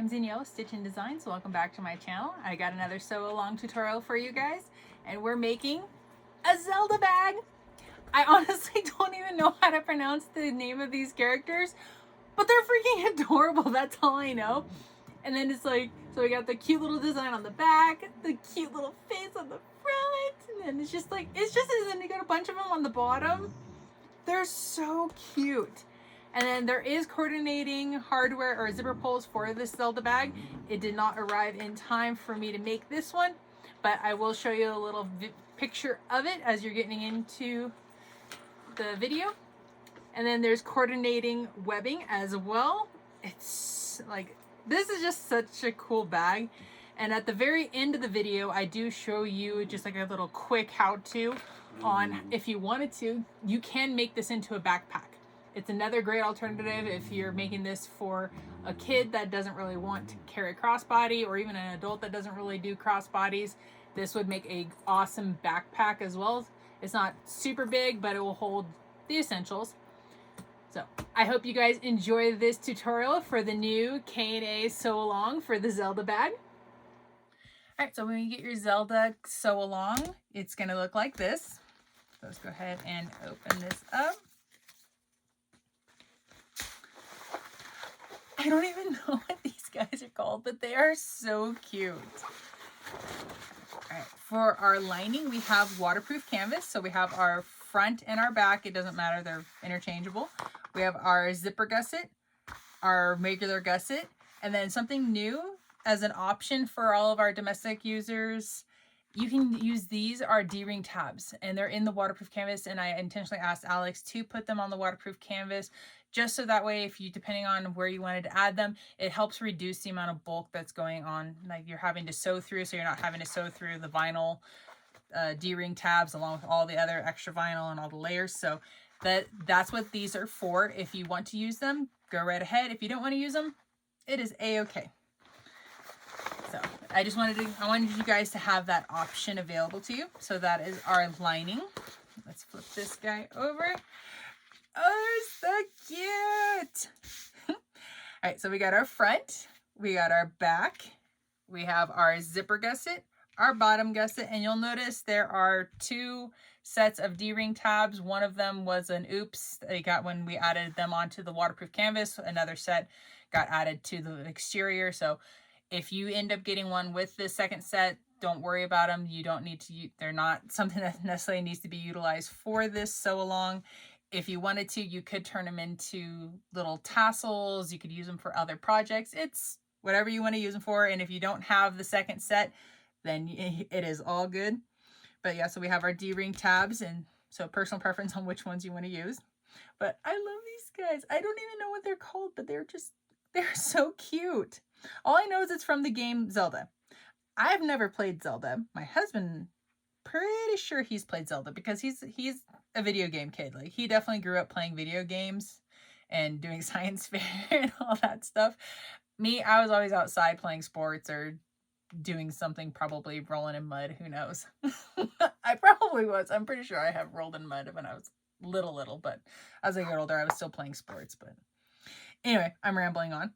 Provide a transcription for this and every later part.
I'm Danielle, Stitch and Designs. Welcome back to my channel. I got another sew along tutorial for you guys, and we're making a Zelda bag. I honestly don't even know how to pronounce the name of these characters, but they're freaking adorable. That's all I know. And then it's like, so we got the cute little design on the back, the cute little face on the front, and then it's just like, and then you got a bunch of them on the bottom. They're so cute. And then there is coordinating hardware or zipper pulls for this Zelda bag. It did not arrive in time for me to make this one, but I will show you a little picture of it as you're getting into the video. And then there's coordinating webbing as well. It's like, this is just such a cool bag. And at the very end of the video, I do show you just like a little quick how-to on, if you wanted to, you can make this into a backpack. It's another great alternative if you're making this for a kid that doesn't really want to carry crossbody, or even an adult that doesn't really do crossbodies. This would make a awesome backpack as well. It's not super big, but it will hold the essentials. So I hope you guys enjoy this tutorial for the new K&A sew along for the Zelda bag. All right, so when you get your Zelda sew along, it's gonna look like this. So let's go ahead and open this up. I don't even know what these guys are called, but they are so cute. All right, for our lining, we have waterproof canvas. So we have our front and our back. It doesn't matter, they're interchangeable. We have our zipper gusset, our regular gusset, and then something new as an option for all of our domestic users. You can use these are D-ring tabs, and they're in the waterproof canvas, and I intentionally asked Alex to put them on the waterproof canvas just so that way, if you, depending on where you wanted to add them, it helps reduce the amount of bulk that's going on, like you're having to sew through, so you're not having to sew through the vinyl D-ring tabs along with all the other extra vinyl and all the layers. So that's what these are for. If you want to use them, go right ahead. If you don't want to use them, it is a-okay. So I wanted you guys to have that option available to you. So that is our lining. Let's flip this guy over. Oh, so cute. All right, so we got our front, we got our back, we have our zipper gusset, our bottom gusset, and you'll notice there are two sets of D-ring tabs. One of them was an oops they got when we added them onto the waterproof canvas. Another set got added to the exterior. So if you end up getting one with this second set, don't worry about them. You don't need to, they're not something that necessarily needs to be utilized for this sew along. If you wanted to, you could turn them into little tassels. You could use them for other projects. It's whatever you want to use them for. And if you don't have the second set, then it is all good. But yeah, so we have our D-ring tabs, and so personal preference on which ones you want to use. But I love these guys. I don't even know what they're called, but they're so cute. All I know is it's from the game Zelda. I've never played Zelda. My husband, pretty sure he's played Zelda because he's a video game kid. Like, he definitely grew up playing video games and doing science fair and all that stuff. Me, I was always outside playing sports or doing something, probably rolling in mud. Who knows? I probably was. I'm pretty sure I have rolled in mud when I was little, but as I got older, I was still playing sports. But anyway, I'm rambling on.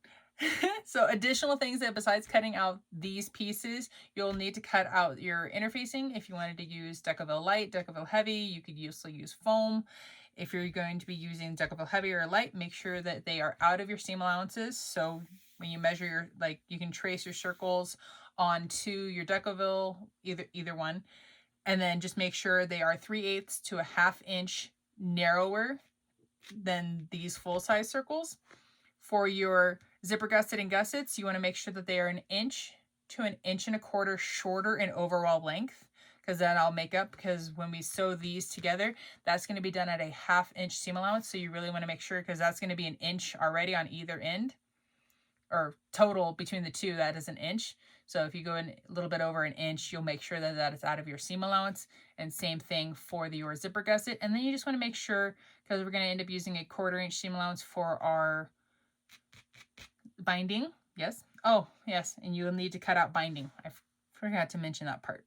So additional things that besides cutting out these pieces, you'll need to cut out your interfacing. If you wanted to use Decovil Light, Decovil Heavy, you could also use foam. If you're going to be using Decovil Heavy or Light, make sure that they are out of your seam allowances. So when you measure your, like, you can trace your circles onto your Decovil, either one, and then just make sure they are 3/8 to a 1/2 inch narrower than these full-size circles. For your zipper gusset and gussets, you want to make sure that they are 1 inch to 1.25 inches shorter in overall length, because then I'll make up, because when we sew these together, that's going to be done at a 1/2 inch seam allowance. So you really want to make sure, because that's going to be 1 inch already on either end, or total between the two, that is 1 inch. So if you go in a little bit over 1 inch, you'll make sure that that is out of your seam allowance. And same thing for your zipper gusset. And then you just want to make sure, because we're going to end up using a 1/4 inch seam allowance for our binding. Yes. Oh, yes. And you will need to cut out binding. I forgot to mention that part.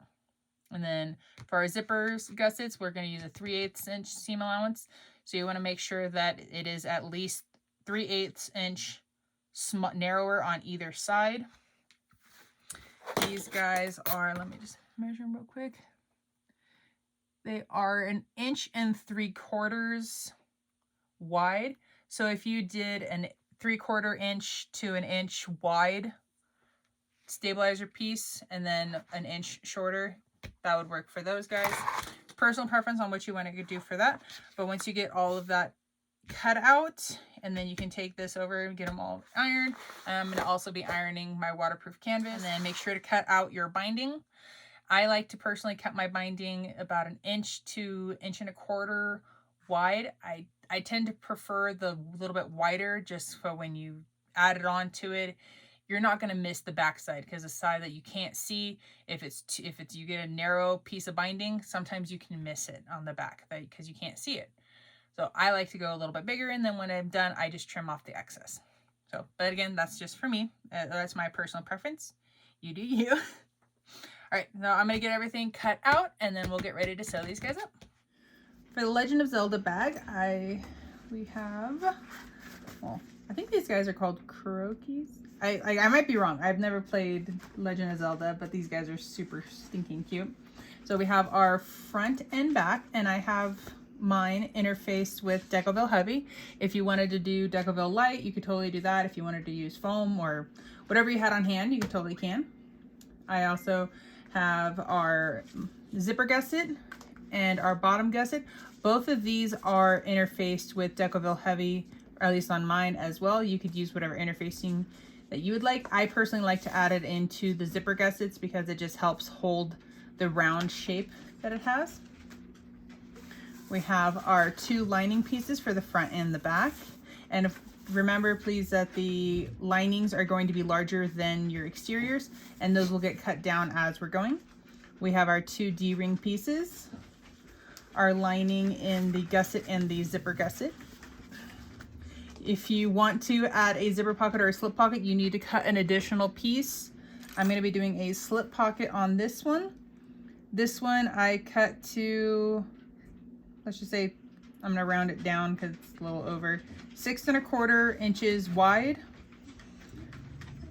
And then for our zippers gussets, we're going to use a 3/8 inch seam allowance. So you want to make sure that it is at least 3/8 inch narrower on either side. These guys are, let me just measure them real quick. They are 1.75 inches wide. So if you did an 3/4 inch to 1 inch wide stabilizer piece and then 1 inch shorter, that would work for those guys. Personal preference on what you want to do for that. But once you get all of that cut out, and then you can take this over and get them all ironed. I'm going to also be ironing my waterproof canvas, and then make sure to cut out your binding. I like to personally cut my binding about 1 inch to 1.25 inches wide. I tend to prefer the little bit wider, just for when you add it onto it, you're not going to miss the back side, because the side that you can't see, if you get a narrow piece of binding, sometimes you can miss it on the back because you can't see it. So I like to go a little bit bigger, and then when I'm done, I just trim off the excess. So, but again, that's just for me. That's my personal preference. You do you. All right, now I'm going to get everything cut out, and then we'll get ready to sew these guys up. For the Legend of Zelda bag, we have, well, I think these guys are called croquis. I might be wrong. I've never played Legend of Zelda, but these guys are super stinking cute. So we have our front and back, and I have mine interfaced with Decoville Heavy. If you wanted to do Decoville Light, you could totally do that. If you wanted to use foam or whatever you had on hand, you totally can. I also have our zipper gusset and our bottom gusset. Both of these are interfaced with Decoville Heavy, or at least on mine as well. You could use whatever interfacing that you would like. I personally like to add it into the zipper gussets because it just helps hold the round shape that it has. We have our 2 lining pieces for the front and the back. And remember, please, that the linings are going to be larger than your exteriors, and those will get cut down as we're going. We have our 2 D-ring pieces, our lining in the gusset and the zipper gusset. If you want to add a zipper pocket or a slip pocket, you need to cut an additional piece. I'm going to be doing a slip pocket on this one. This one I cut to, let's just say, I'm going to round it down because it's a little over 6.25 inches wide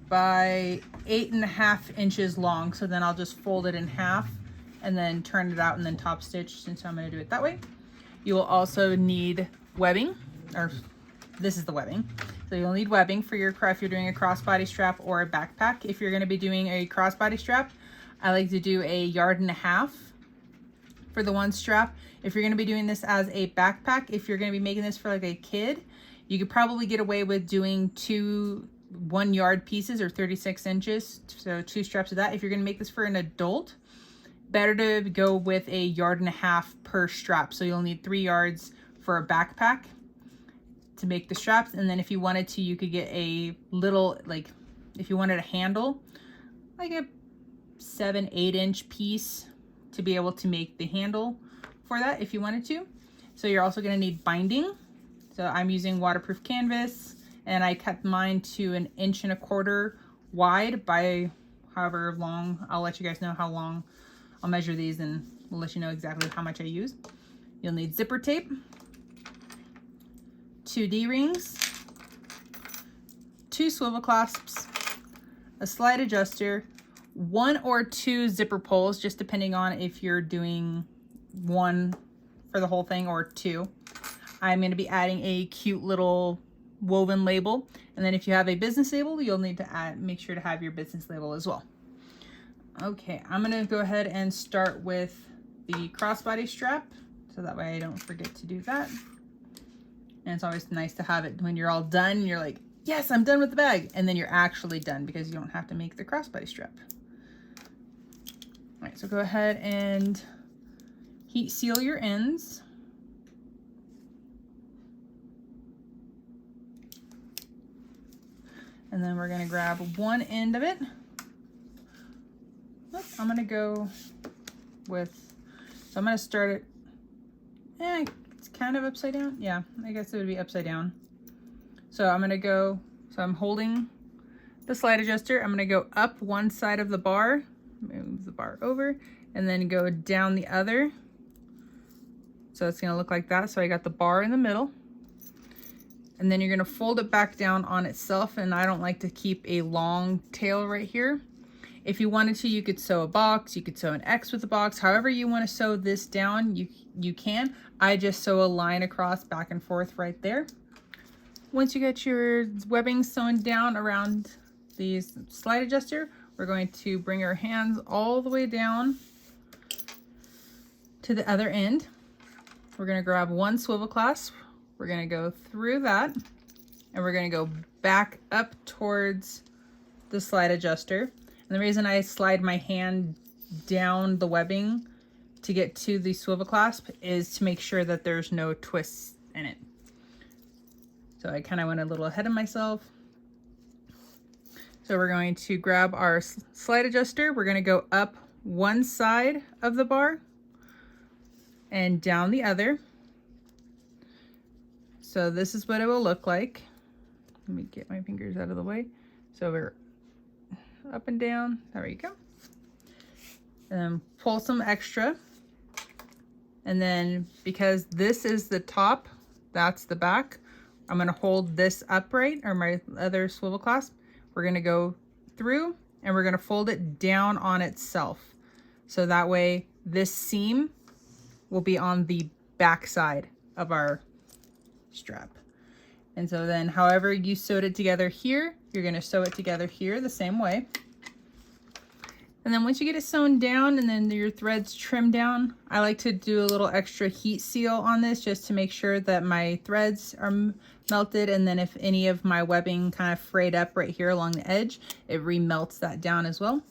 by 8.5 inches long. So then I'll just fold it in half and then turn it out and then top stitch, since I'm going to do it that way. You will also need webbing, or this is the webbing. So you'll need webbing for your if you're doing a crossbody strap or a backpack. If you're going to be doing a crossbody strap, I like to do 1.5 yards for the one strap. If you're going to be doing this as a backpack, if you're going to be making this for like a kid, you could probably get away with doing 2 1-yard pieces or 36 inches. So 2 straps of that. If you're going to make this for an adult, better to go with 1.5 yards per strap. So you'll need 3 yards for a backpack to make the straps. And then if you wanted to, you could get a little, like if you wanted a handle, like a 7-8 inch piece to be able to make the handle for that if you wanted to. So you're also going to need binding. So I'm using waterproof canvas, and I cut mine to 1.25 inches wide by however long. I'll let you guys know how long. I'll measure these and we'll let you know exactly how much I use. You'll need zipper tape, 2 D-rings, 2 swivel clasps, a slide adjuster, 1 or 2 zipper pulls, just depending on if you're doing 1 for the whole thing or 2. I'm going to be adding a cute little woven label, and then if you have a business label, you'll need to make sure to have your business label as well. Okay, I'm going to go ahead and start with the crossbody strap, so that way I don't forget to do that. And it's always nice to have it when you're all done, you're like, yes, I'm done with the bag, and then you're actually done because you don't have to make the crossbody strap. All right, so go ahead and heat seal your ends. And then we're gonna grab one end of it. I'm gonna go with, so I'm gonna start it, it's kind of upside down. Yeah, I guess it would be upside down. So I'm gonna go, so I'm holding the slide adjuster. I'm gonna go up one side of the bar, move the bar over, and then go down the other. So it's gonna look like that. So I got the bar in the middle. And then you're going to fold it back down on itself. And I don't like to keep a long tail right here. If you wanted to, you could sew a box, you could sew an X with a box. However you want to sew this down, you can. I just sew a line across back and forth right there. Once you get your webbing sewn down around the slide adjuster, we're going to bring our hands all the way down to the other end. We're going to grab one swivel clasp. We're going to go through that, and we're going to go back up towards the slide adjuster. And the reason I slide my hand down the webbing to get to the swivel clasp is to make sure that there's no twists in it. So I kind of went a little ahead of myself. So we're going to grab our slide adjuster. We're going to go up one side of the bar and down the other. So this is what it will look like. Let me get my fingers out of the way. So we're up and down, there you go. And then pull some extra. And then because this is the top, that's the back, I'm gonna hold this upright, or my other swivel clasp. We're gonna go through and we're gonna fold it down on itself. So that way this seam will be on the back side of our strap. And so then however you sewed it together here, you're gonna sew it together here the same way. And then once you get it sewn down and then your threads trimmed down, I like to do a little extra heat seal on this just to make sure that my threads are melted. And then if any of my webbing kind of frayed up right here along the edge, it remelts that down as well.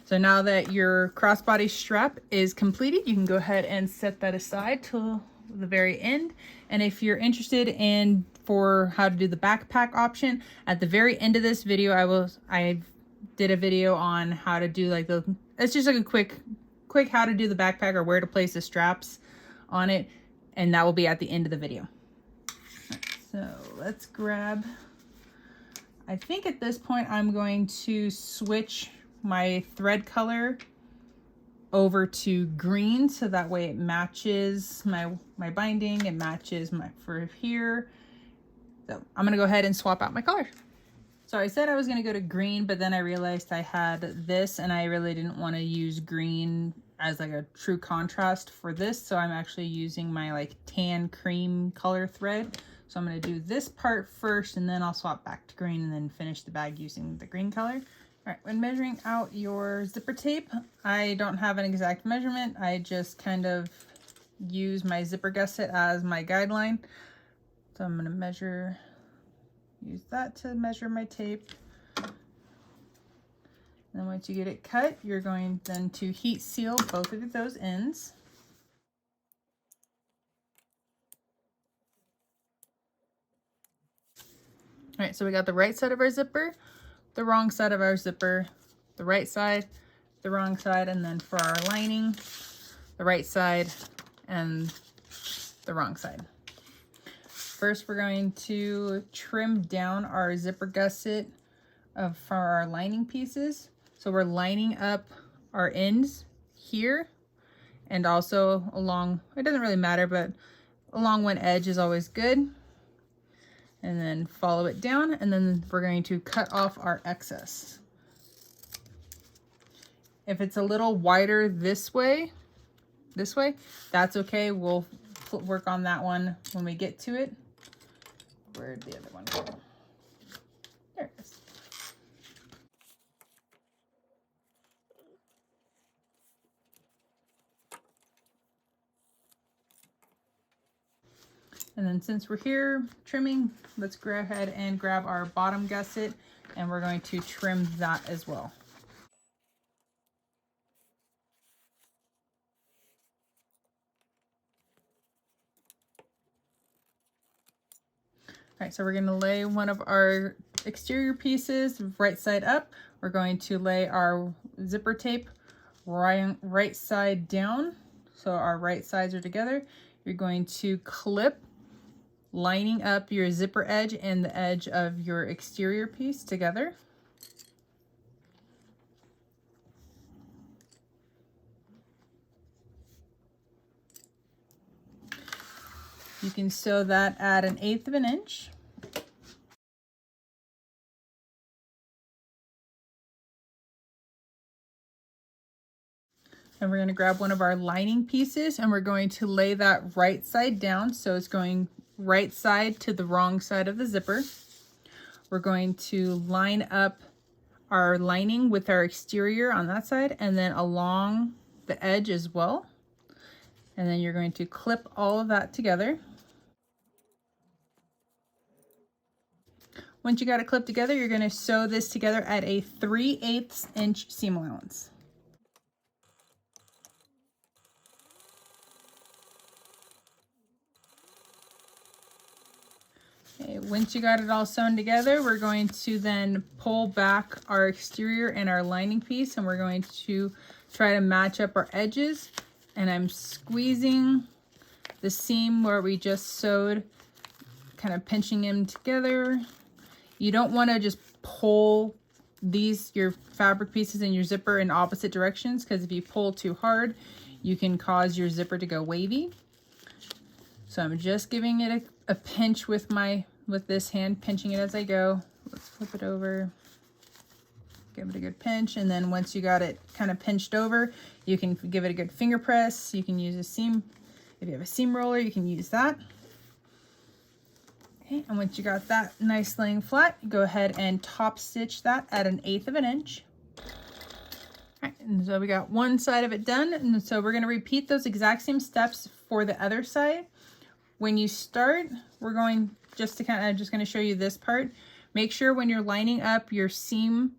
So now that your crossbody strap is completed, you can go ahead and set that aside till the very end. And if you're interested in for how to do the backpack option, at the very end of this video, I did a video on how to do like it's just like a quick how to do the backpack or where to place the straps on it, and that will be at the end of the video. So let's grab, I think at this point I'm going to switch my thread color over to green, so that way it matches my binding, it matches my for here. So I'm gonna go ahead and swap out my color. So I said I was gonna go to green, but then I realized I had this and I really didn't want to use green as like a true contrast for this. So I'm actually using my like tan cream color thread. So I'm gonna do this part first and then I'll swap back to green and then finish the bag using the green color. All right, when measuring out your zipper tape, I don't have an exact measurement. I just kind of use my zipper gusset as my guideline. So I'm gonna use that to measure my tape. And then once you get it cut, you're going then to heat seal both of those ends. All right, so we got the right side of our zipper, the wrong side of our zipper, the right side, the wrong side, and then for our lining, the right side and the wrong side. First, we're going to trim down our zipper gusset for our lining pieces. So we're lining up our ends here and also along, it doesn't really matter, but along one edge is always good. And then follow it down, and then we're going to cut off our excess. If it's a little wider this way, that's okay. We'll work on that one when we get to it. Where'd the other one go? There it is. And then since we're here trimming, let's go ahead and grab our bottom gusset and we're going to trim that as well. All right, so we're going to lay one of our exterior pieces right side up. We're going to lay our zipper tape right side down. So our right sides are together. You're going to clip, lining up your zipper edge and the edge of your exterior piece together. You can sew that at 1/8 of an inch. And we're going to grab one of our lining pieces and we're going to lay that right side down. So it's going right side to the wrong side of the zipper. We're going to line up our lining with our exterior on that side and then along the edge as well. And then you're going to clip all of that together. Once you got it clipped together, you're going to sew this together at a 3/8 inch seam allowance. Okay, once you got it all sewn together, we're going to then pull back our exterior and our lining piece, and we're going to try to match up our edges. And I'm squeezing the seam where we just sewed, kind of pinching them together. You don't want to just pull your fabric pieces and your zipper in opposite directions, because if you pull too hard, you can cause your zipper to go wavy. So I'm just giving it a pinch with this hand, pinching it as I go. Let's flip it over. Give it a good pinch, and then once you got it kind of pinched over, you can give it a good finger press. You can use a seam. If you have a seam roller, you can use that. Okay, and once you got that nice laying flat, go ahead and top stitch that at 1/8 of an inch. All right, and so we got one side of it done, and so we're going to repeat those exact same steps for the other side. When you start, we're going just going to show you this part. Make sure when you're lining up your seam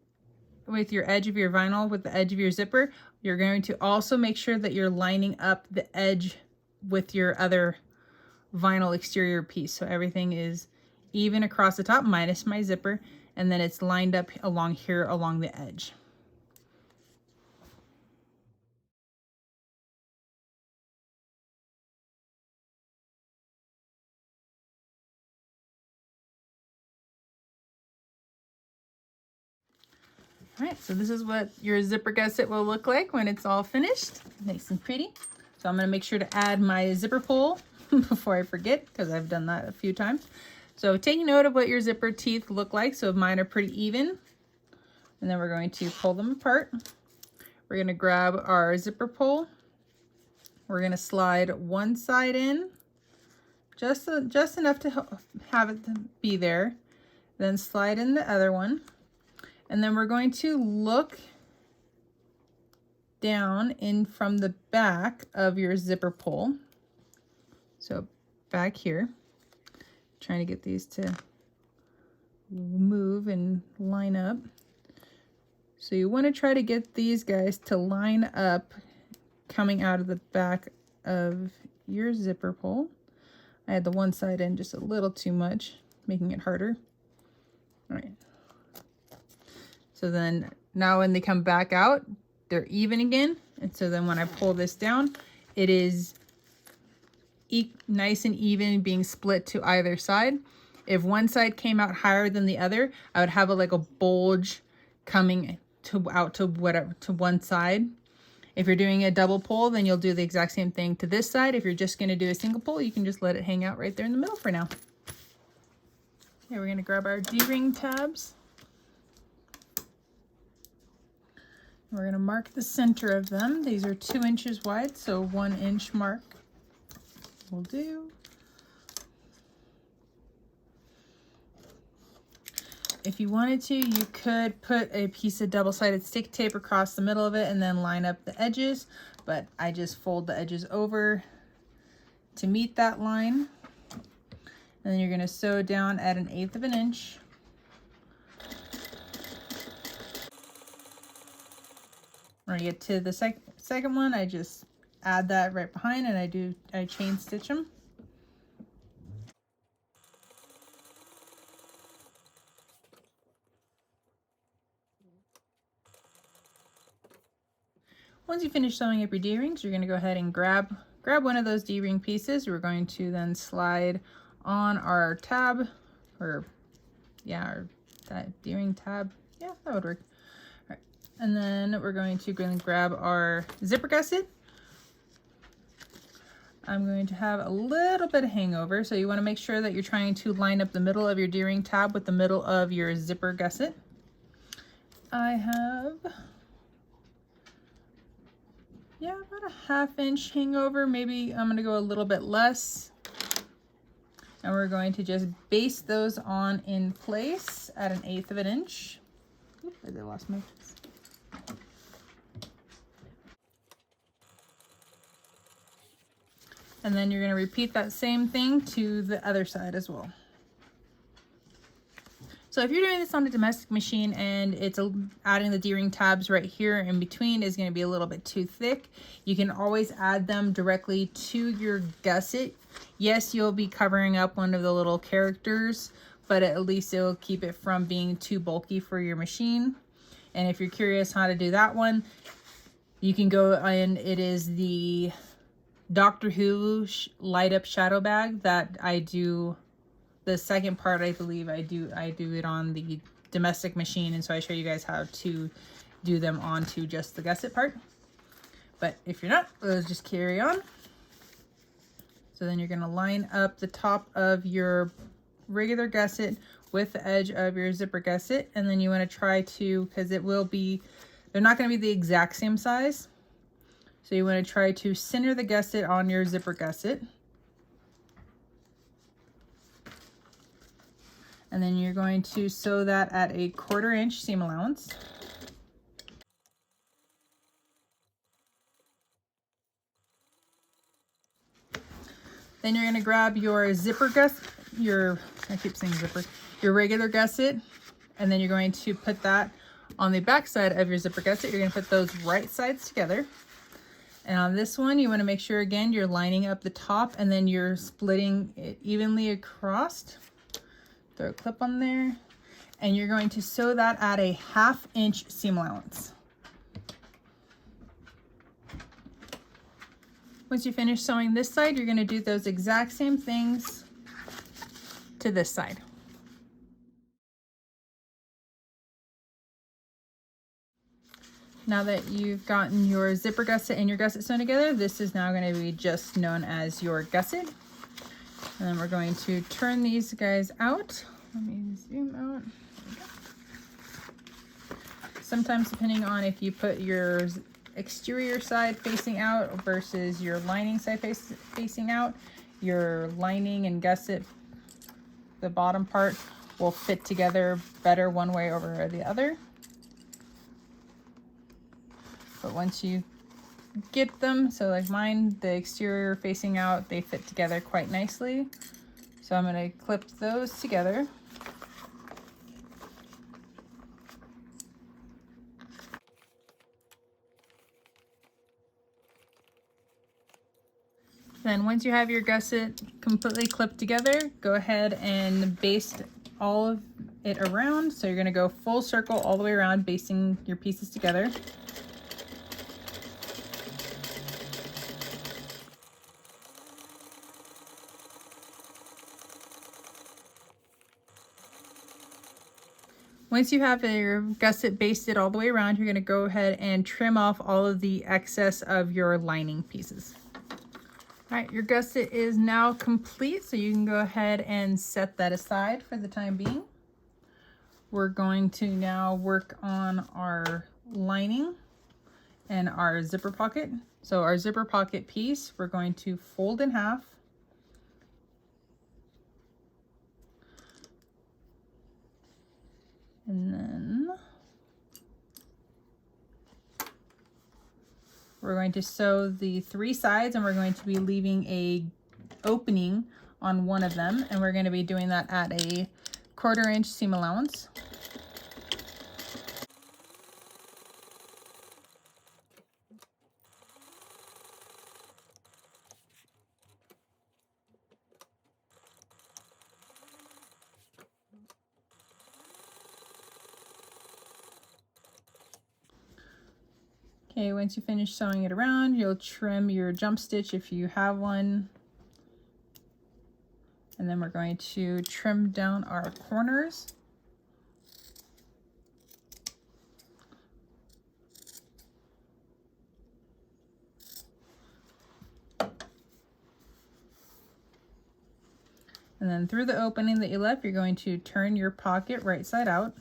with your edge of your vinyl with the edge of your zipper, you're going to also make sure that you're lining up the edge with your other vinyl exterior piece, so everything is even across the top minus my zipper, and then it's lined up along here along the edge. All right, so this is what your zipper gusset will look like when it's all finished, nice and pretty. So I'm going to make sure to add my zipper pull before I forget, because I've done that a few times. So take note of what your zipper teeth look like. So mine are pretty even. And then we're going to pull them apart. We're going to grab our zipper pull. We're going to slide one side in, just enough to have it be there. Then slide in the other one. And then we're going to look down in from the back of your zipper pull. So back here, trying to get these to move and line up. So you want to try to get these guys to line up coming out of the back of your zipper pull. I had the one side in just a little too much, making it harder. All right. So then now when they come back out, they're even again. And so then when I pull this down, it is nice and even, being split to either side. If one side came out higher than the other, I would have like a bulge coming out to one side. If you're doing a double pull, then you'll do the exact same thing to this side. If you're just going to do a single pull, you can just let it hang out right there in the middle for now. Okay, we're going to grab our D-ring tabs. We're going to mark the center of them. These are 2 inches wide, so 1 inch mark will do. If you wanted to, you could put a piece of double-sided stick tape across the middle of it and then line up the edges, but I just fold the edges over to meet that line. And then you're going to sew down at 1/8 of an inch. When I get to the second one, I just add that right behind, and I chain stitch them. Once you finish sewing up your D-rings, you're going to go ahead and grab one of those D-ring pieces. We're going to then slide on our tab, or yeah, our D-ring tab. Yeah, that would work. All right. And then we're going to grab our zipper gusset. I'm going to have a little bit of hangover. So you want to make sure that you're trying to line up the middle of your D-ring tab with the middle of your zipper gusset. I have, yeah, about a 1/2 inch hangover. Maybe I'm going to go a little bit less. And we're going to just baste those on in place at 1/8 of an inch. Oop, I lost my piece. And then you're going to repeat that same thing to the other side as well. So if you're doing this on a domestic machine and it's adding the D-ring tabs right here in between is going to be a little bit too thick, you can always add them directly to your gusset. Yes, you'll be covering up one of the little characters, but at least it'll keep it from being too bulky for your machine. And if you're curious how to do that one, you can go and it is the Doctor Who light up shadow bag that I do. The second part, I believe I do it on the domestic machine, and so I show you guys how to do them onto just the gusset part. But if you're not, let's just carry on. So then you're going to line up the top of your regular gusset with the edge of your zipper gusset, and then you want to try to, because it will be, they're not going to be the exact same size, so you want to try to center the gusset on your zipper gusset. And then you're going to sew that at a 1/4 inch seam allowance. Then you're going to grab your zipper gusset, I keep saying zipper, your regular gusset, and then you're going to put that on the back side of your zipper gusset. You're going to put those right sides together. And on this one, you want to make sure, again, you're lining up the top and then you're splitting it evenly across. Throw a clip on there. And you're going to sew that at a 1/2 inch seam allowance. Once you finish sewing this side, you're going to do those exact same things to this side. Now that you've gotten your zipper gusset and your gusset sewn together, this is now going to be just known as your gusset. And then we're going to turn these guys out. Let me zoom out. Sometimes depending on if you put your exterior side facing out versus your lining side facing out, your lining and gusset, the bottom part, will fit together better one way over the other. But once you get them, so like mine, the exterior facing out, they fit together quite nicely. So I'm going to clip those together. Then once you have your gusset completely clipped together, go ahead and baste all of it around. So you're going to go full circle all the way around, basting your pieces together. Once you have your gusset basted all the way around, you're going to go ahead and trim off all of the excess of your lining pieces. All right, your gusset is now complete, so you can go ahead and set that aside for the time being. We're going to now work on our lining and our zipper pocket. So our zipper pocket piece, we're going to fold in half. And then we're going to sew the 3 sides, and we're going to be leaving a opening on one of them, and we're going to be doing that at a 1/4 inch seam allowance. Okay, once you finish sewing it around, you'll trim your jump stitch if you have one. And then we're going to trim down our corners. And then through the opening that you left, you're going to turn your pocket right side out.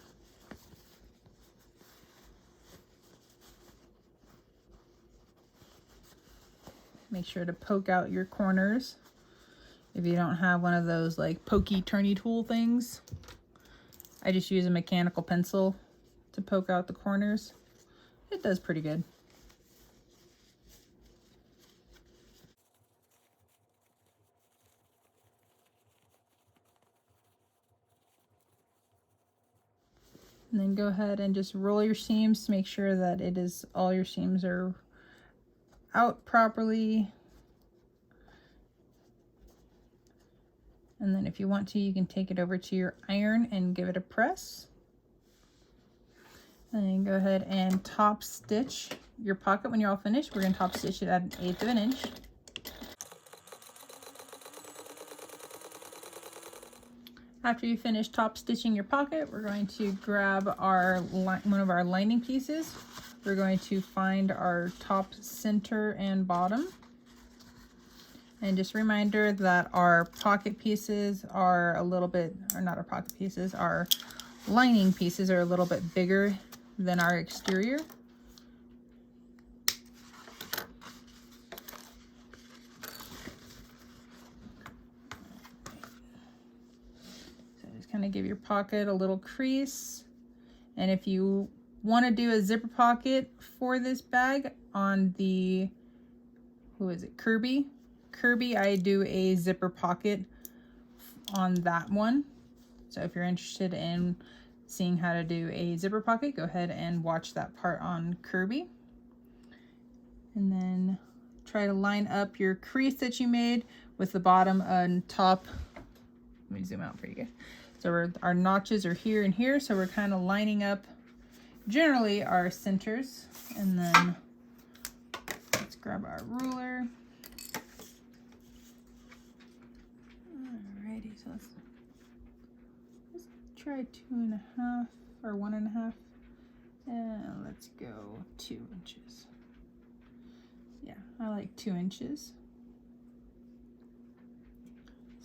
Make sure to poke out your corners. If you don't have one of those like pokey turny tool things, I just use a mechanical pencil to poke out the corners. It does pretty good. And then go ahead and just roll your seams to make sure that it is all your seams are out properly. And then if you want to, you can take it over to your iron and give it a press. And then go ahead and top stitch your pocket when you're all finished. We're going to top stitch it at 1/8 of an inch. After you finish top stitching your pocket, we're going to grab our one of our lining pieces. We're going to find our top, center, and bottom. And just a reminder that our pocket pieces are a little bit, or not our pocket pieces, our lining pieces are a little bit bigger than our exterior. So just kind of give your pocket a little crease. And if you want to do a zipper pocket for this bag on the, who is it, Kirby, I do a zipper pocket on that one. So if you're interested in seeing how to do a zipper pocket, go ahead and watch that part on Kirby. And then try to line up your crease that you made with the bottom and top. Let me zoom out for you guys. So our notches are here and here, so we're kind of lining up generally our centers. And then let's grab our ruler. Alrighty, so let's try 2.5 or 1.5, and let's go 2 inches. Yeah, I like 2 inches.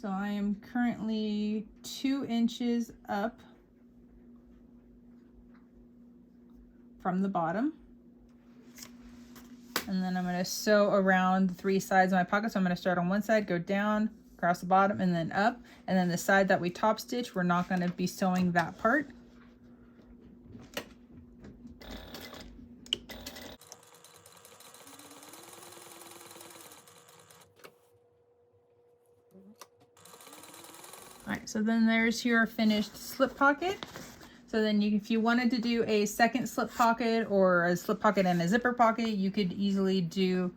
So I am currently 2 inches up from the bottom. And then I'm going to sew around the 3 sides of my pocket. So I'm going to start on one side, go down, across the bottom, and then up. And then the side that we top stitch, we're not going to be sewing that part. All right, so then there's your finished slip pocket. So then if you wanted to do a second slip pocket or a slip pocket and a zipper pocket, you could easily do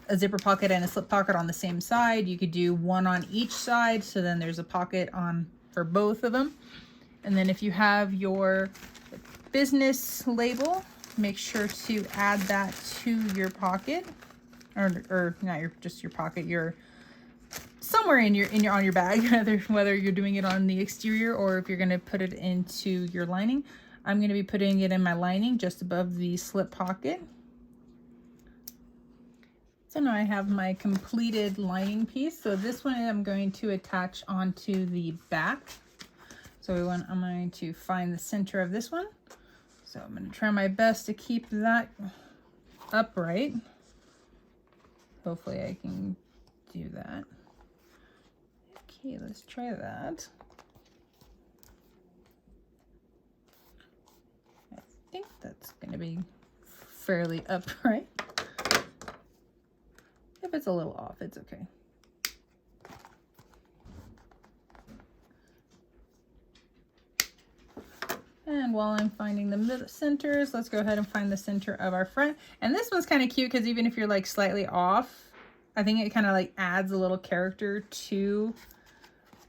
a zipper pocket and a slip pocket on the same side. You could do one on each side, so then there's a pocket on for both of them. And then if you have your business label, make sure to add that to your pocket, or not just your pocket, your somewhere on your bag, whether you're doing it on the exterior or if you're going to put it into your lining. I'm going to be putting it in my lining just above the slip pocket. So now I have my completed lining piece. So this one I'm going to attach onto the back. So I'm going to find the center of this one. So I'm going to try my best to keep that upright. Hopefully I can do that. Okay, let's try that. I think that's going to be fairly upright. If it's a little off, it's okay. And while I'm finding the middle centers, let's go ahead and find the center of our front. And this one's kind of cute because even if you're like slightly off, I think it kind of like adds a little character to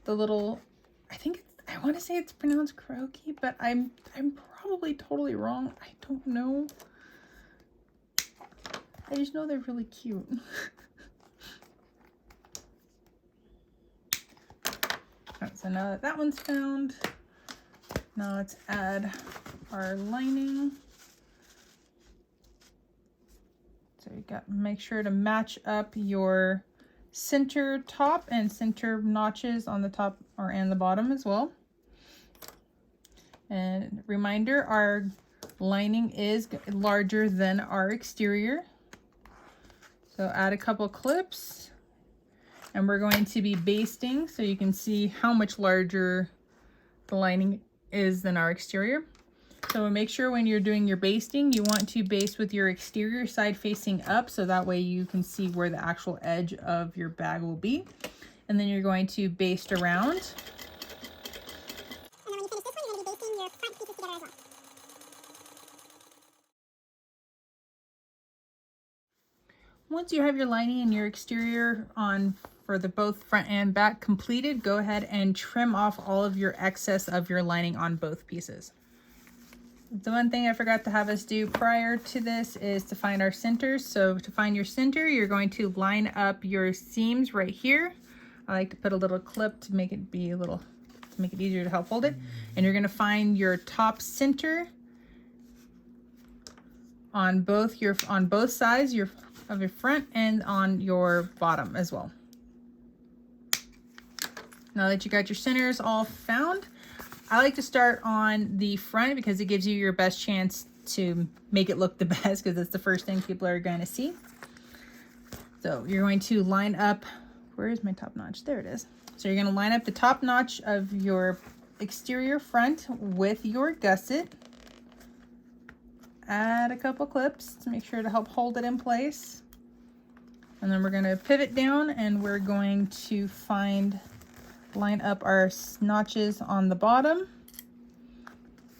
the little, I want to say it's pronounced croaky, but I'm probably totally wrong. I don't know. I just know they're really cute. Right, so now that that one's found, now let's add our lining. So you got, make sure to match up your center top and center notches on the top and the bottom as well. And reminder, our lining is larger than our exterior. So add a couple clips, and we're going to be basting so you can see how much larger the lining is than our exterior. So make sure when you're doing your basting, you want to baste with your exterior side facing up, so that way you can see where the actual edge of your bag will be. And then you're going to baste around. And then when you finish this one, you're going to be basting your front pieces together as well. Once you have your lining and your exterior on for the both front and back completed, go ahead and trim off all of your excess of your lining on both pieces. The one thing I forgot to have us do prior to this is to find our centers. So to find your center, you're going to line up your seams right here. I like to put a little clip to make it be to make it easier to help hold it. And you're going to find your top center on both sides of your front and on your bottom as well. Now that you got your centers all found, I like to start on the front because it gives you your best chance to make it look the best, because it's the first thing people are going to see. So you're going to line up, where is my top notch? There it is. So you're going to line up the top notch of your exterior front with your gusset. Add a couple clips to make sure to help hold it in place. And then we're going to pivot down, and we're going to line up our notches on the bottom.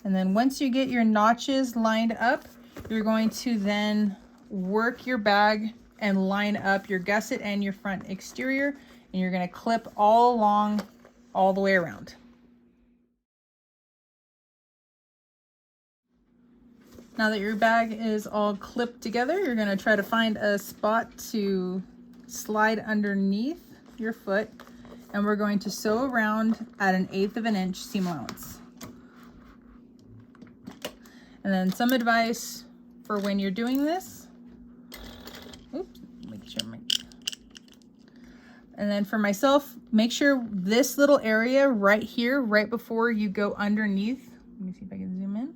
And then once you get your notches lined up, you're going to then work your bag and line up your gusset and your front exterior, and you're going to clip all along all the way around. Now that your bag is all clipped together, you're going to try to find a spot to slide underneath your foot, and we're going to sew around at 1/8 of an inch seam allowance. And then some advice for when you're doing this. Oops, make sure and then for myself, make sure this little area right here, right before you go underneath. Let me see if I can zoom in.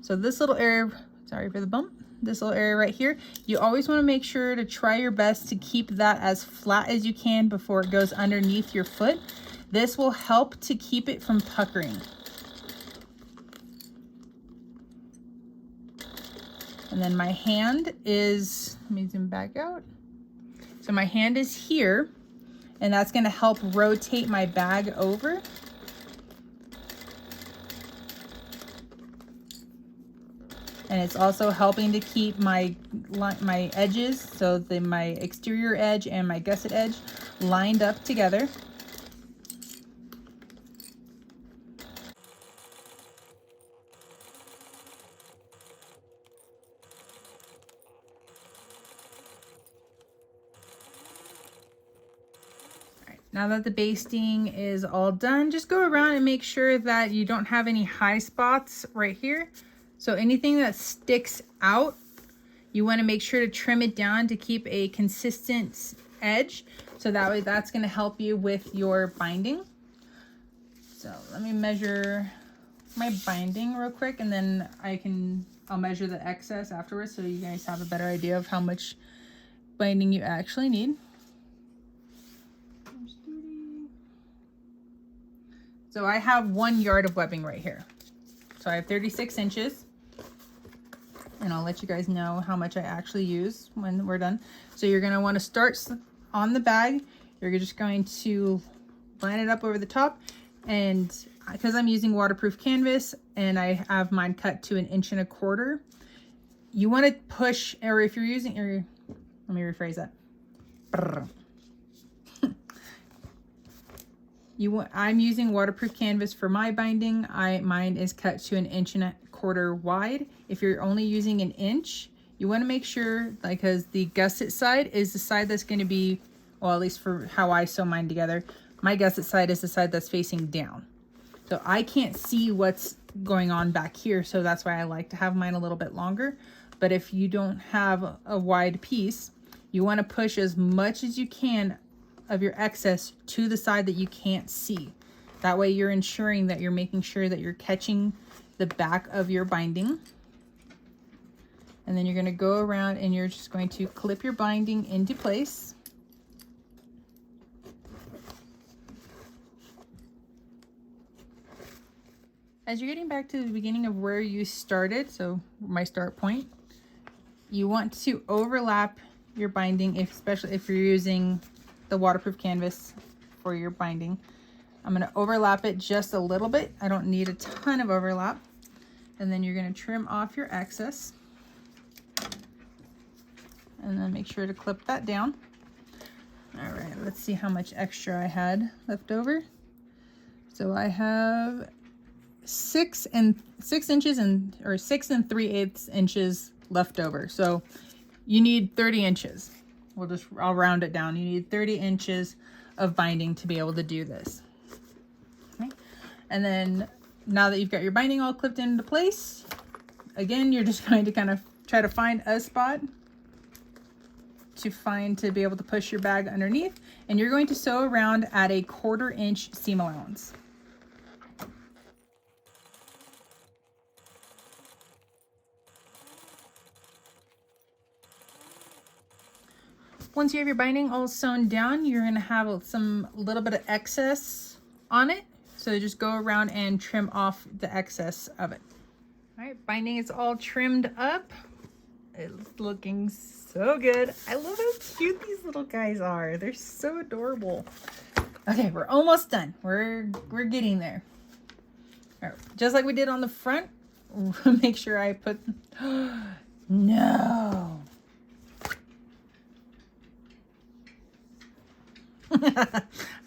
So this little area, sorry for the bump, this little area right here, you always want to make sure to try your best to keep that as flat as you can before it goes underneath your foot. This will help to keep it from puckering. And then my hand is, let me zoom back out. So my hand is here, and that's going to help rotate my bag over. And it's also helping to keep my edges, so my exterior edge and my gusset edge lined up together. Now that the basting is all done, just go around and make sure that you don't have any high spots right here. So anything that sticks out, you want to make sure to trim it down to keep a consistent edge. So that way that's going to help you with your binding. So let me measure my binding real quick, and then I'll measure the excess afterwards so you guys have a better idea of how much binding you actually need. So I have 1 yard of webbing right here. So I have 36 inches. And I'll let you guys know how much I actually use when we're done. So you're going to want to start on the bag. You're just going to line it up over the top. And because I'm using waterproof canvas and I have mine cut to 1 1/4 inches, you want to push, or if you're using, let me rephrase that. I'm using waterproof canvas for my binding. Mine is cut to 1 1/4 inches wide. If you're only using 1 inch, you want to make sure, because the gusset side is the side that's going to be, well, at least for how I sew mine together, my gusset side is the side that's facing down. So I can't see what's going on back here, so that's why I like to have mine a little bit longer. But if you don't have a wide piece, You want to push as much as you can of your excess to the side that you can't see. That way you're ensuring that you're making sure that you're catching the back of your binding. And then you're going to go around and you're just going to clip your binding into place. As you're getting back to the beginning of where you started, so my start point, you want to overlap your binding, especially if you're using the waterproof canvas for your binding. I'm going to overlap it just a little bit. I don't need a ton of overlap. And then you're going to trim off your excess. And then make sure to clip that down. All right, let's see how much extra I had left over. So I have 6 inches or 6 3/8 inches left over. So you need 30 inches. I'll round it down. You need 30 inches of binding to be able to do this. Okay. And then now that you've got your binding all clipped into place, again, you're just going to kind of try to find a spot to be able to push your bag underneath, and you're going to sew around at a 1/4 inch seam allowance. Once you have your binding all sewn down, you're going to have some little bit of excess on it. So just go around and trim off the excess of it. All right, binding is all trimmed up. It's looking so good. I love how cute these little guys are. They're so adorable. Okay, we're almost done. We're getting there. All right, just like we did on the front, make sure I put, no.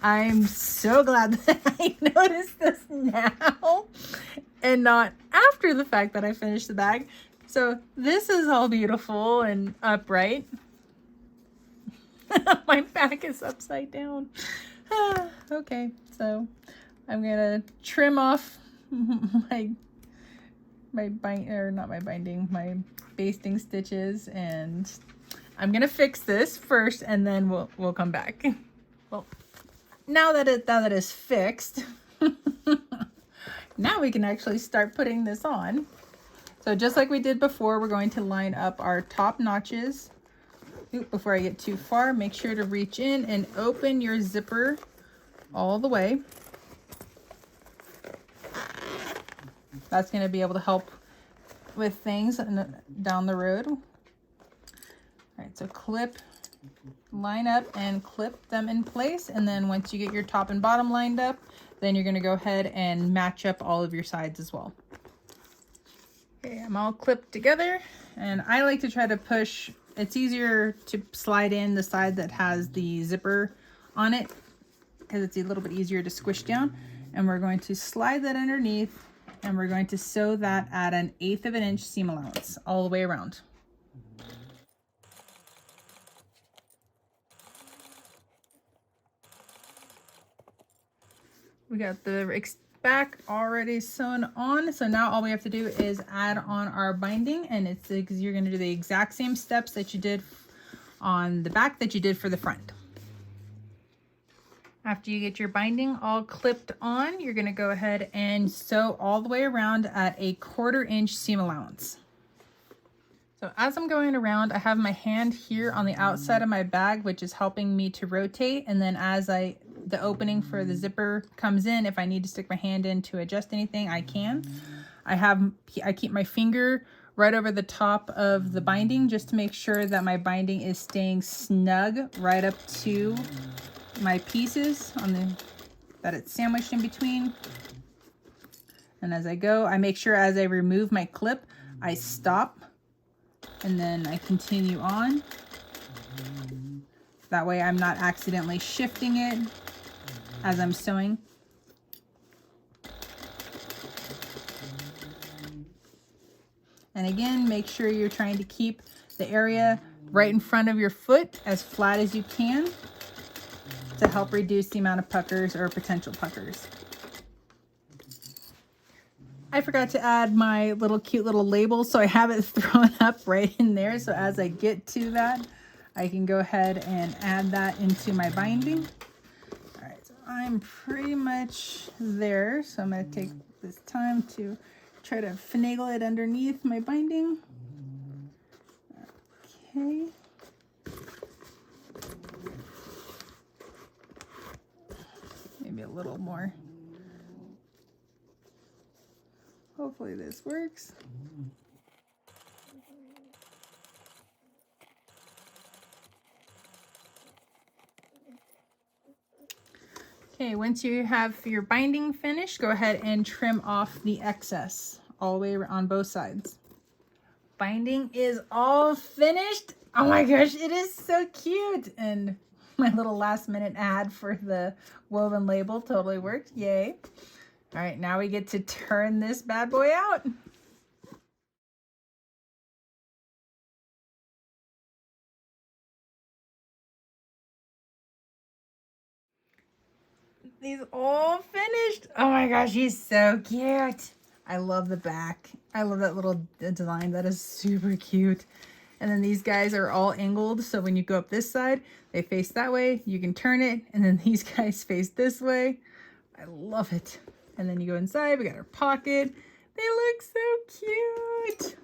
I'm so glad that I noticed this now and not after the fact that I finished the bag. So this is all beautiful and upright. My back is upside down. Okay, so I'm gonna trim off my basting stitches, and I'm gonna fix this first, and then we'll come back. Well, now that it is fixed, now we can actually start putting this on. So just like we did before, we're going to line up our top notches. Before I get too far, make sure to reach in and open your zipper all the way. That's going to be able to help with things down the road. All right, so line up and clip them in place. And then once you get your top and bottom lined up, then you're going to go ahead and match up all of your sides as well. Okay, I'm all clipped together, and I like to try to push. It's easier to slide in the side that has the zipper on it because it's a little bit easier to squish down. And we're going to slide that underneath, and we're going to sew that at an 1/8 of an inch seam allowance all the way around. We got the back already sewn on, so now all we have to do is add on our binding, and you're going to do the exact same steps that you did on the back that you did for the front. After you get your binding all clipped on, you're going to go ahead and sew all the way around at a 1/4 inch seam allowance. So as I'm going around, I have my hand here on the outside of my bag, which is helping me to rotate, and then as the opening for the zipper comes in, if I need to stick my hand in to adjust anything, I can. I keep my finger right over the top of the binding just to make sure that my binding is staying snug right up to my pieces that it's sandwiched in between. And as I go, I make sure as I remove my clip, I stop and then I continue on. That way I'm not accidentally shifting it as I'm sewing. And again, make sure you're trying to keep the area right in front of your foot as flat as you can to help reduce the amount of puckers or potential puckers. I forgot to add my cute little label, so I have it thrown up right in there. So as I get to that, I can go ahead and add that into my binding. All right, so I'm pretty much there. So I'm going to take this time to try to finagle it underneath my binding. Okay. Maybe a little more. Hopefully this works. Okay, once you have your binding finished, go ahead and trim off the excess all the way on both sides. Binding is all finished. Oh my gosh, it is so cute. And my little last minute ad for the woven label totally worked. Yay. All right, now we get to turn this bad boy out. He's all finished. Oh my gosh, he's so cute. I love the back. I love that little design. That is super cute. And then these guys are all angled, so when you go up this side, they face that way. You can turn it, and then these guys face this way. I love it. And then you go inside, we got our pocket. They look so cute.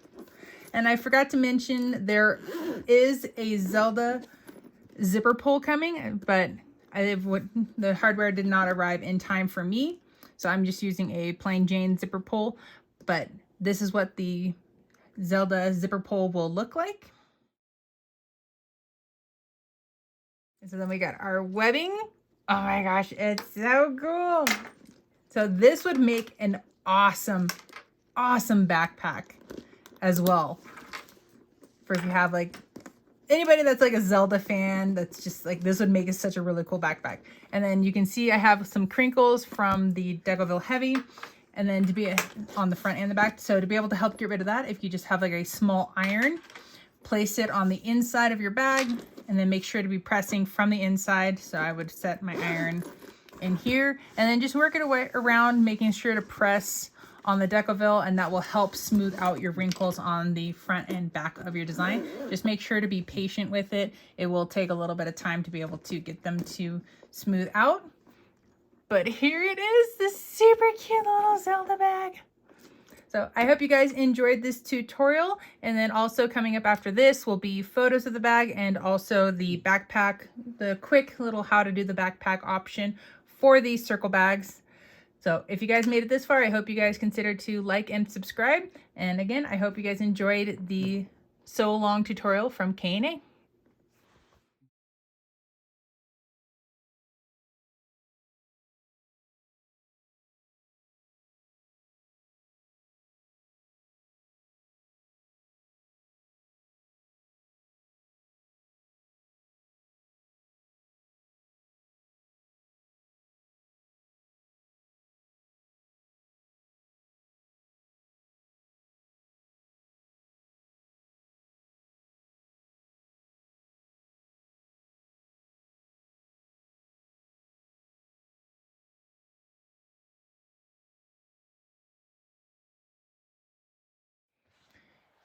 And I forgot to mention there is a Zelda zipper pull coming, but the hardware did not arrive in time for me. So I'm just using a plain Jane zipper pull, but this is what the Zelda zipper pull will look like. And so then we got our webbing. Oh my gosh, it's so cool. So this would make an awesome backpack as well. For if you have like anybody that's like a Zelda fan, that's just like, this would make it such a really cool backpack. And then you can see I have some crinkles from the Decoville Heavy, and then to be on the front and the back. So to be able to help get rid of that, if you just have like a small iron, place it on the inside of your bag, and then make sure to be pressing from the inside. So I would set my iron in here, and then just work it away around, making sure to press on the Decoville, and that will help smooth out your wrinkles on the front and back of your design. Just make sure to be patient with it. It will take a little bit of time to be able to get them to smooth out. But here it is, this super cute little Zelda bag. So I hope you guys enjoyed this tutorial, and then also coming up after this will be photos of the bag and also the backpack, the quick little how to do the backpack option for these circle bags. So if you guys made it this far, I hope you guys consider to like and subscribe. And again, I hope you guys enjoyed the sew along tutorial from K&A.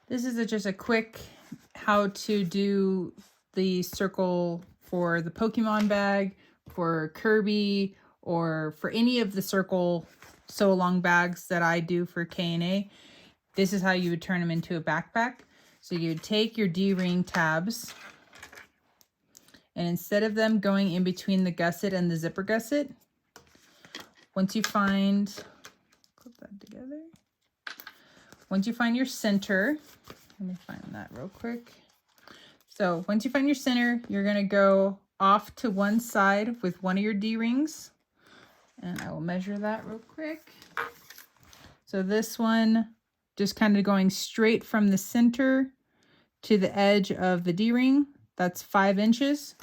This is just a quick how to do the circle for the Pokemon bag, for Kirby, or for any of the circle sew along bags that I do for K&A. This is how you would turn them into a backpack. So you would take your D-ring tabs, and instead of them going in between the gusset and the zipper gusset, once you find, clip that together. Once you find your center, let me find that real quick. So once you find your center, you're gonna go off to one side with one of your D-rings. And I will measure that real quick. So this one, just kind of going straight from the center to the edge of the D-ring. That's 5 inches.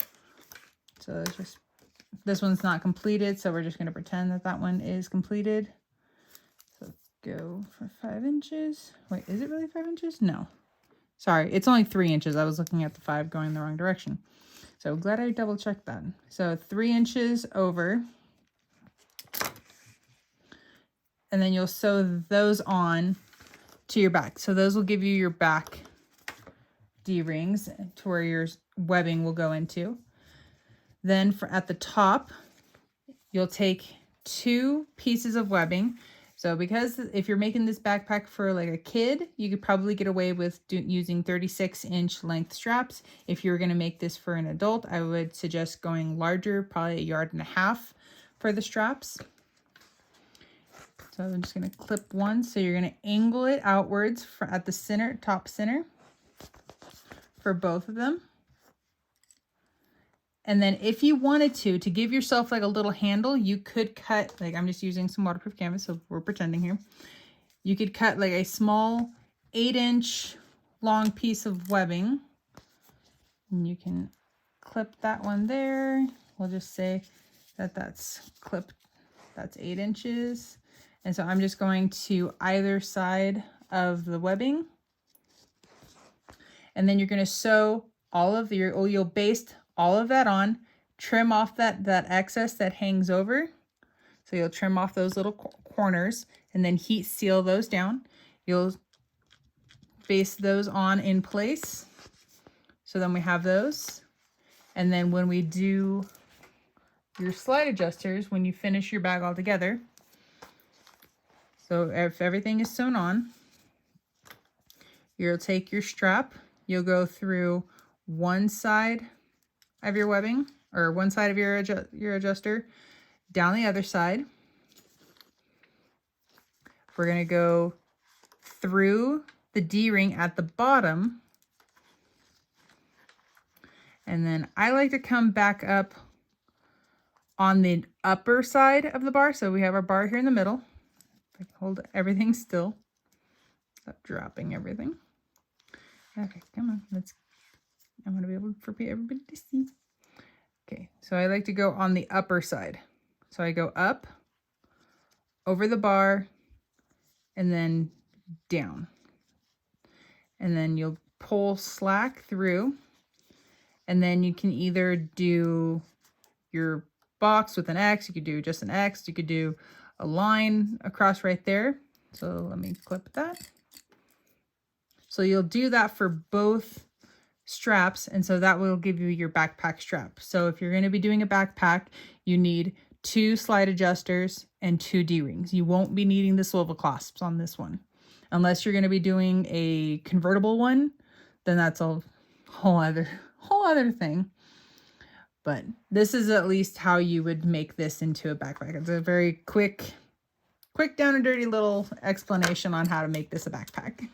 So just, this one's not completed, so we're just gonna pretend that that one is completed. So go for 5 inches. Wait, is it really 5 inches? No. Sorry, it's only 3 inches. I was looking at the 5 going the wrong direction. So glad I double checked that. So 3 inches over. And then you'll sew those on to your back. So those will give you your back D-rings to where your webbing will go into. Then at the top, you'll take 2 pieces of webbing. So because if you're making this backpack for like a kid, you could probably get away with using 36-inch length straps. If you were going to make this for an adult, I would suggest going larger, probably 1.5 yards for the straps. So I'm just going to clip one. So you're going to angle it outwards at the center, top center for both of them. And then if you wanted to give yourself like a little handle, you could cut, like I'm just using some waterproof canvas, so we're pretending here. You could cut like a small 8-inch long piece of webbing. And you can clip that one there. We'll just say that that's clipped, that's 8 inches. And so I'm just going to either side of the webbing. And then you're going to sew all of your, you'll baste all of that on, trim off that excess that hangs over. So you'll trim off those little corners and then heat seal those down. You'll baste those on in place. So then we have those. And then when we do your slide adjusters, when you finish your bag all together, so if everything is sewn on, you'll take your strap, you'll go through one side of your webbing, or one side of your adjuster, down the other side. We're going to go through the D-ring at the bottom. And then I like to come back up on the upper side of the bar. So we have our bar here in the middle. Hold everything still. Stop dropping everything. Okay, come on. I want to be able for everybody to see. Okay, so I like to go on the upper side. So I go up, over the bar, and then down. And then you'll pull slack through. And then you can either do your box with an X, you could do just an X, you could do a line across right there. So let me clip that. So you'll do that for both straps, and so that will give you your backpack strap. So if you're going to be doing a backpack, you need 2 slide adjusters and 2 D-rings. You won't be needing the swivel clasps on this one. Unless you're going to be doing a convertible one, then that's a whole other thing. But this is at least how you would make this into a backpack. It's a very quick down and dirty little explanation on how to make this a backpack.